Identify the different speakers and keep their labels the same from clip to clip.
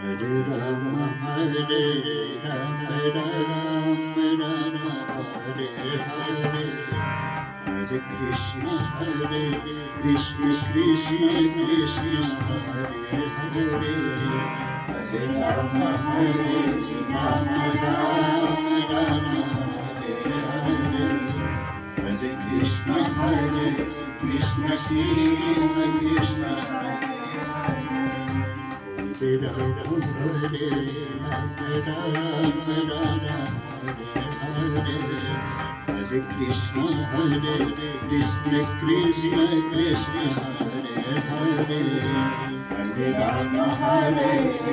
Speaker 1: Hare Rama, Hare Rama, Rama Rama, Hare Hare, Hare Krishna, Krishna Krishna, Hare Hare, Hare Rama, Hare Rama, Rama Rama, Hare Hare, Hare Krishna, Krishna Krishna, Hare Rama, Hare Rama, Rama Hare Hare, Hare Krishna, Krishna Krishna, Hare Hare, Hare Rama, Hare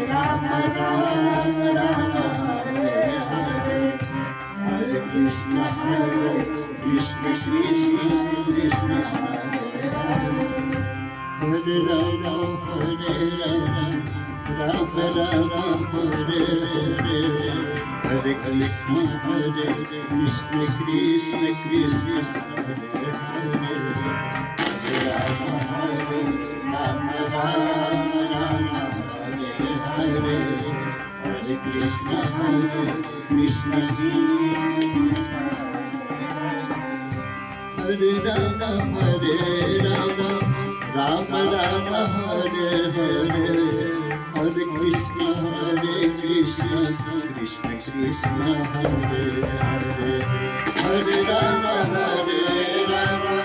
Speaker 1: Rama, Rama Hare Hare, Hare Krishna, Krishna Krishna, Hare Hare, Hare Rama, Hare Rama, Rama Rama, Hare Hare, Hare Krishna, Krishna Krishna, Hare Hare, Hare Rama, Hare Rama, Rama Rama, Hare Hare, Hare Krishna, Krishna Hare Rama, Hare Rama, Rama Rama, Hare Hare, Hare Krishna, Krishna Krishna, Hare Hare, Hare Rama, Hare Rama,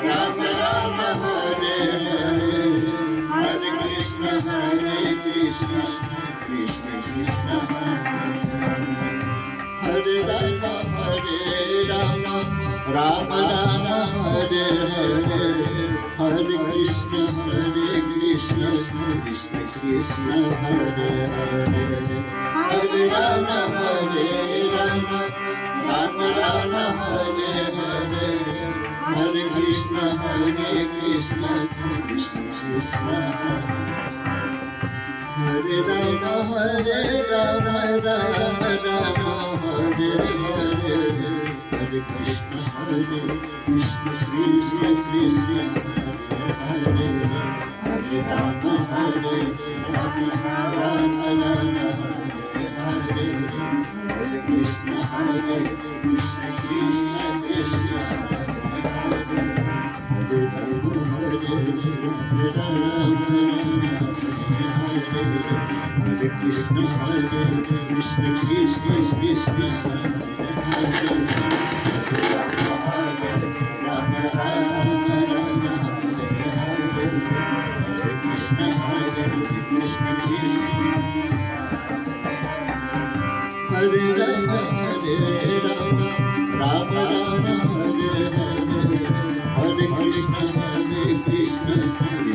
Speaker 1: Rama Rama, Hare Hare, Hare Krishna, Krishna Krishna, Hare Rama, Hare Rama, Rama Rama, Hare Hare, Hare Krishna, Krishna Krishna, Hare Hare, Hare Rama, Hare Rama, Rama Rama, Hare Hare, Hare Krishna, Krishna Krishna, Hare Rama, Hare Rama, Rama Rama, Hare Hare, Hare Krishna, Krishna Krishna, Hare Hare, Hare Rama, Hare Rama, Rama Rama, Hare Hare, Hare Krishna, Krishna Krishna, Hare Krishna, Krishna Krishna, Hare Rama, Hare Rama, Rama Rama, Hare Hare, Hare Krishna, Krishna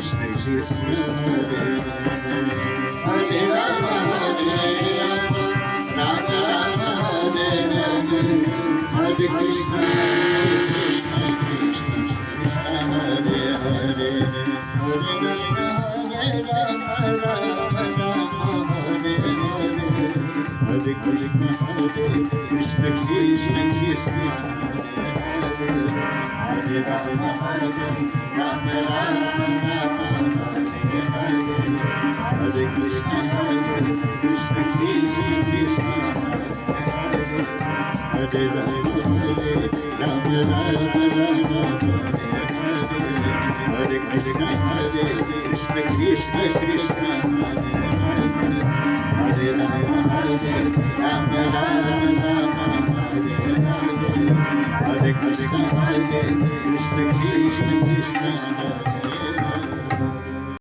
Speaker 1: Krishna, Hare Rama, Hare Rama, Rama Rama, Hare Hare, Hare Krishna, Krishna Hare Hare, Hare Rama, Hare Rama, Rama Rama, Hare Hare, Hare Krishna, Krishna Krishna, Hare Rama, Hare Rama, Rama Rama, Hare Hare, Hare Krishna, Krishna Krishna, Hare Rama, Hare Rama, Rama Rama, Hare Krishna, Krishna Krishna, Hare Rama, Hare Rama, Rama Rama, Hare Krishna,